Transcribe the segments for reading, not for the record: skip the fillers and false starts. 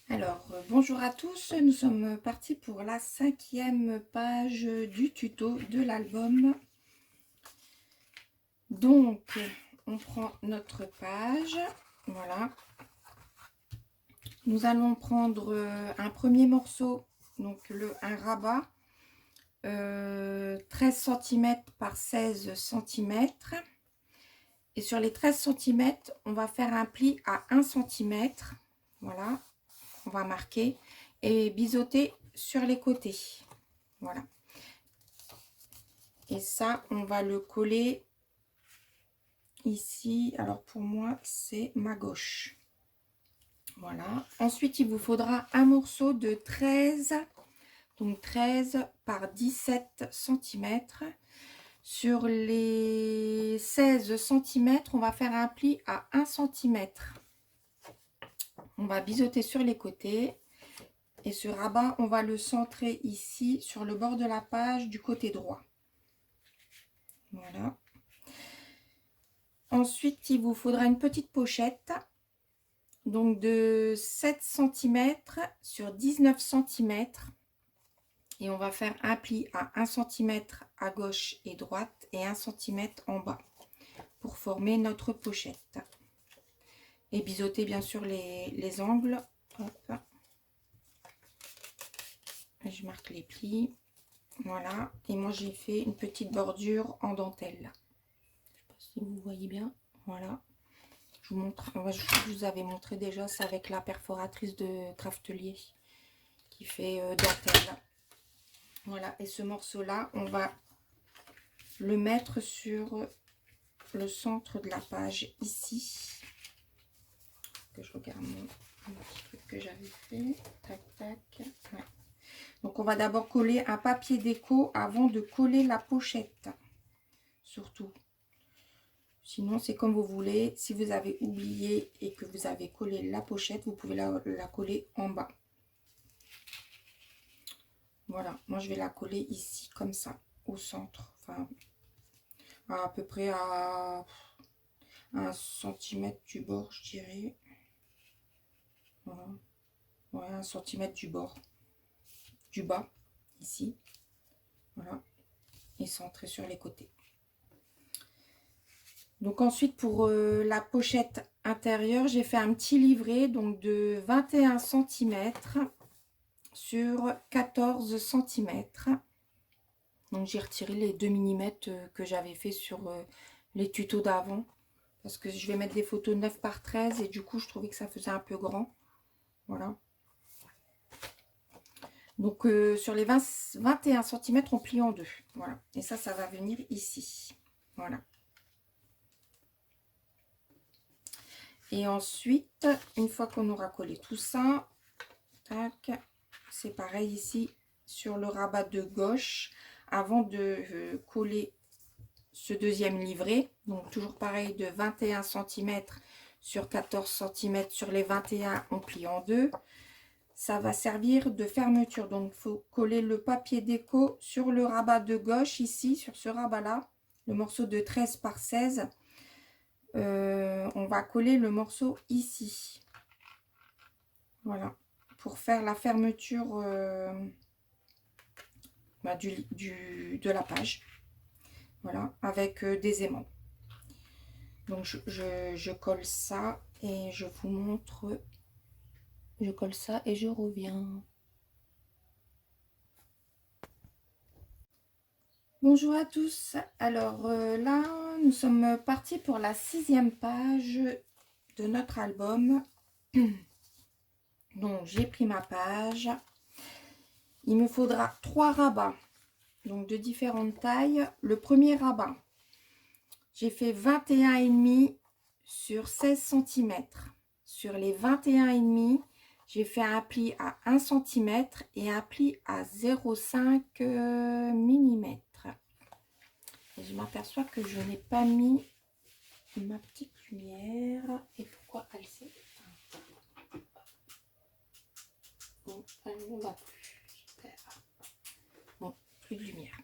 Alors, bonjour à tous, nous sommes partis pour la 5e page du tuto de l'album. Donc, on prend notre page, voilà. Nous allons prendre un premier morceau, donc un rabat, 13 cm par 16 cm. Et sur les 13 cm, on va faire un pli à 1 cm, voilà. On va marquer et biseauter sur les côtés, voilà. Et ça, on va le coller ici. Alors pour moi, c'est ma gauche, voilà. Ensuite, il vous faudra un morceau de 13, donc 13 par 17 cm. Sur les 16 cm, on va faire un pli à 1 cm. On va biseauter sur les côtés. Et ce rabat, on va le centrer ici sur le bord de la page du côté droit. Voilà. Ensuite, il vous faudra une petite pochette. Donc de 7 cm sur 19 cm. Et on va faire un pli à 1 cm à gauche et droite et 1 cm en bas pour former notre pochette. Et biseauter bien sûr les angles. Hop. Je marque les plis, voilà. Et moi j'ai fait une petite bordure en dentelle, je sais pas si vous voyez bien, voilà. Je vous montre, je vous avais montré déjà ça avec la perforatrice de Craftelier qui fait dentelle, voilà. Et ce morceau là, on va le mettre sur le centre de la page ici, que je regarde mon petit truc que j'avais fait, tac tac, ouais. Donc, on va d'abord coller un papier déco avant de coller la pochette. Surtout. Sinon, c'est comme vous voulez. Si vous avez oublié et que vous avez collé la pochette, vous pouvez la coller en bas. Voilà. Moi, je vais la coller ici, comme ça, au centre. Enfin, à peu près à 1 cm du bord, je dirais. Voilà. Ouais, 1 cm du bord. Du bas, ici. Voilà. Et centré sur les côtés. Donc ensuite pour la pochette intérieure, j'ai fait un petit livret donc de 21 cm sur 14 cm. Donc j'ai retiré les 2 mm que j'avais fait sur les tutos d'avant. Parce que je vais mettre des photos 9 par 13 et du coup je trouvais que ça faisait un peu grand. Voilà. Donc sur les 21 cm, on plie en deux. Voilà. Et ça va venir ici. Voilà. Et ensuite, une fois qu'on aura collé tout ça, tac, c'est pareil ici sur le rabat de gauche, avant de coller ce deuxième livret. Donc toujours pareil de 21 cm sur 14 cm. Sur les 21, on plie en deux. Ça va servir de fermeture. Donc il faut coller le papier déco sur le rabat de gauche ici, sur ce rabat-là, le morceau de 13 par 16. On va coller le morceau ici, voilà, pour faire la fermeture de la page, voilà, avec des aimants. Donc je colle ça et je vous montre, je colle ça et je reviens. Bonjour à tous. Alors là nous sommes partis pour la 6e page de notre album. Donc j'ai pris ma page. Il me faudra 3 rabats, donc de différentes tailles. Le premier rabat, j'ai fait 21,5 sur 16 cm. Sur les 21,5, j'ai fait un pli à 1 cm et un pli à 0,5 mm. Et je m'aperçois que je n'ai pas mis ma petite lumière. Et pourquoi elle s'est... Bon, elle ne va plus. Super. Bon, plus de lumière.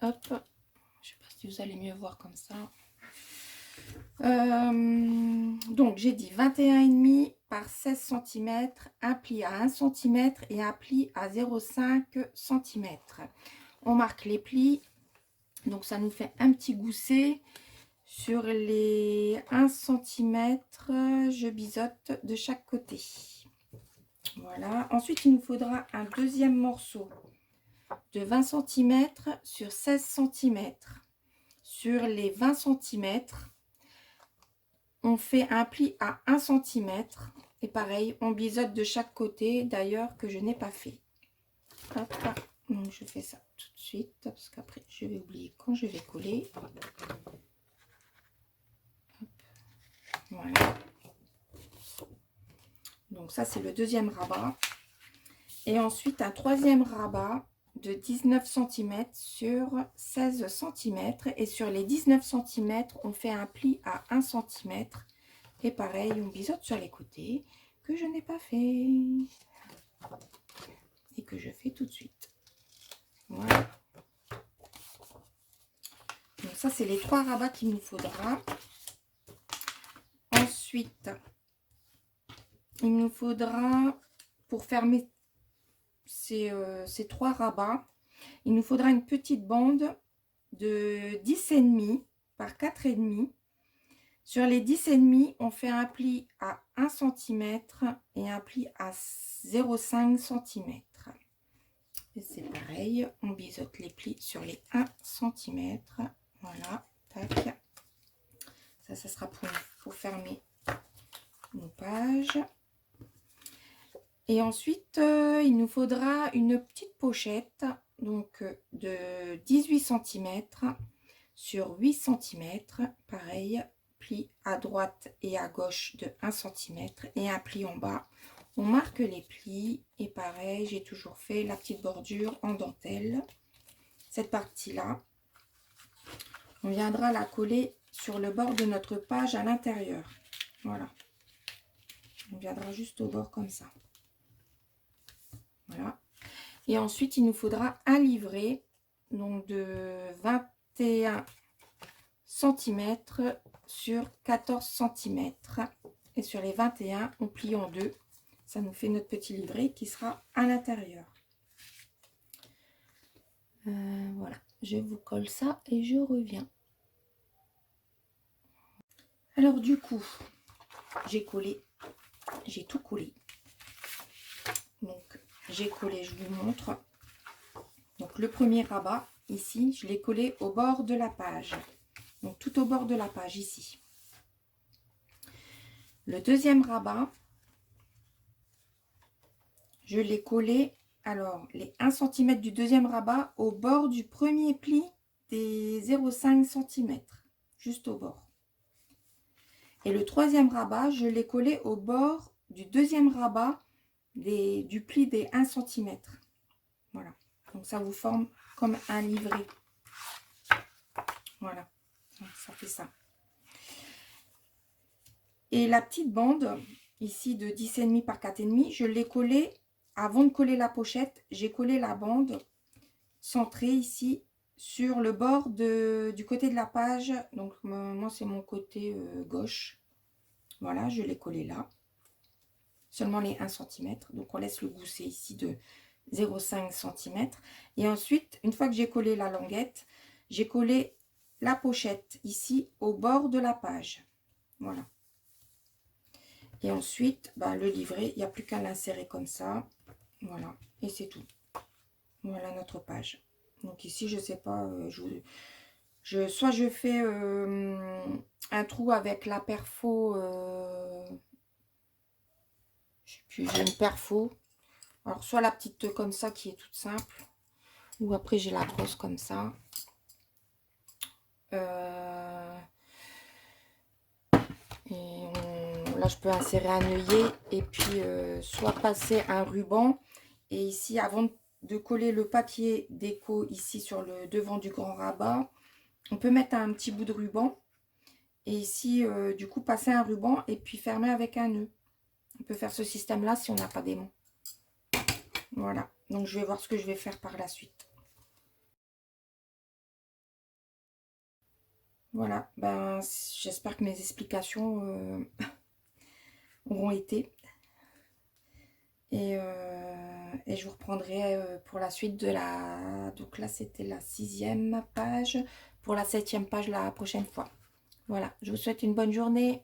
Hop. Je sais pas si vous allez mieux voir comme ça. Donc j'ai dit 21,5 par 16 cm, un pli à 1 cm et un pli à 0,5 cm. On marque les plis, donc ça nous fait un petit gousset. Sur les 1 cm, je biseaute de chaque côté. Voilà. Ensuite, il nous faudra un deuxième morceau de 20 cm sur 16 cm. Sur les 20 cm, on fait un pli à 1 cm. Et pareil, on biseaute de chaque côté, d'ailleurs, que je n'ai pas fait. Hop, donc je fais ça tout de suite, parce qu'après, je vais oublier quand je vais coller. Voilà. Donc ça, c'est le deuxième rabat. Et ensuite, un troisième rabat de 19 cm sur 16 cm. Et sur les 19 cm, on fait un pli à 1 cm. Et pareil, on biseaute sur les côtés, que je n'ai pas fait. Et que je fais tout de suite. Voilà. Donc ça, c'est les 3 rabats qu'il nous faudra. Ensuite, il nous faudra, pour fermer ces 3 rabats, il nous faudra une petite bande de 10,5 par 4,5. Sur les 10,5, on fait un pli à 1 cm et un pli à 0,5 cm. Et c'est pareil, on biseaute les plis sur les 1 cm. Voilà, tac. Ça sera pour fermer nos pages. Et ensuite, il nous faudra une petite pochette, donc de 18 cm sur 8 cm. Pareil, pli à droite et à gauche de 1 cm et un pli en bas. On marque les plis et pareil, j'ai toujours fait la petite bordure en dentelle. Cette partie-là, on viendra la coller sur le bord de notre page à l'intérieur. Voilà. On viendra juste au bord comme ça. Voilà. Et ensuite, il nous faudra un livret donc de 21 cm sur 14 cm. Et sur les 21, on plie en deux. Ça nous fait notre petit livret qui sera à l'intérieur. Voilà. Je vous colle ça et je reviens. Alors du coup, j'ai collé. J'ai tout collé. Donc, j'ai collé, je vous montre. Donc, le premier rabat, ici, je l'ai collé au bord de la page. Donc, tout au bord de la page, ici. Le deuxième rabat, je l'ai collé, alors, les 1 cm du deuxième rabat au bord du premier pli des 0,5 cm. Juste au bord. Et le troisième rabat, je l'ai collé au bord du deuxième rabat du pli des 1 cm. Voilà. Donc, ça vous forme comme un livret. Voilà. Donc, ça fait ça. Et la petite bande, ici de 10,5 par 4,5, je l'ai collée, avant de coller la pochette, j'ai collé la bande centrée ici sur le bord du côté de la page. Donc, moi, c'est mon côté gauche. Voilà, je l'ai collé là. Seulement les 1 cm. Donc, on laisse le gousset ici de 0,5 cm. Et ensuite, une fois que j'ai collé la languette, j'ai collé la pochette ici au bord de la page. Voilà. Et ensuite, le livret, il n'y a plus qu'à l'insérer comme ça. Voilà. Et c'est tout. Voilà notre page. Donc ici, je sais pas, soit je fais un trou avec la perfo. Je sais plus, j'ai une perfo. Alors, soit la petite comme ça qui est toute simple. Ou après, j'ai la grosse comme ça. Là, je peux insérer un œillet et puis soit passer un ruban. Et ici, avant de coller le papier déco ici sur le devant du grand rabat, on peut mettre un petit bout de ruban. Et ici, du coup, passer un ruban et puis fermer avec un nœud. On peut faire ce système-là si on n'a pas d'aimant. Voilà. Donc, je vais voir ce que je vais faire par la suite. Voilà, ben, j'espère que mes explications auront été. Et je vous reprendrai pour la suite de la... Donc là, c'était la 6e page. Pour la 7e page la prochaine fois. Voilà, je vous souhaite une bonne journée.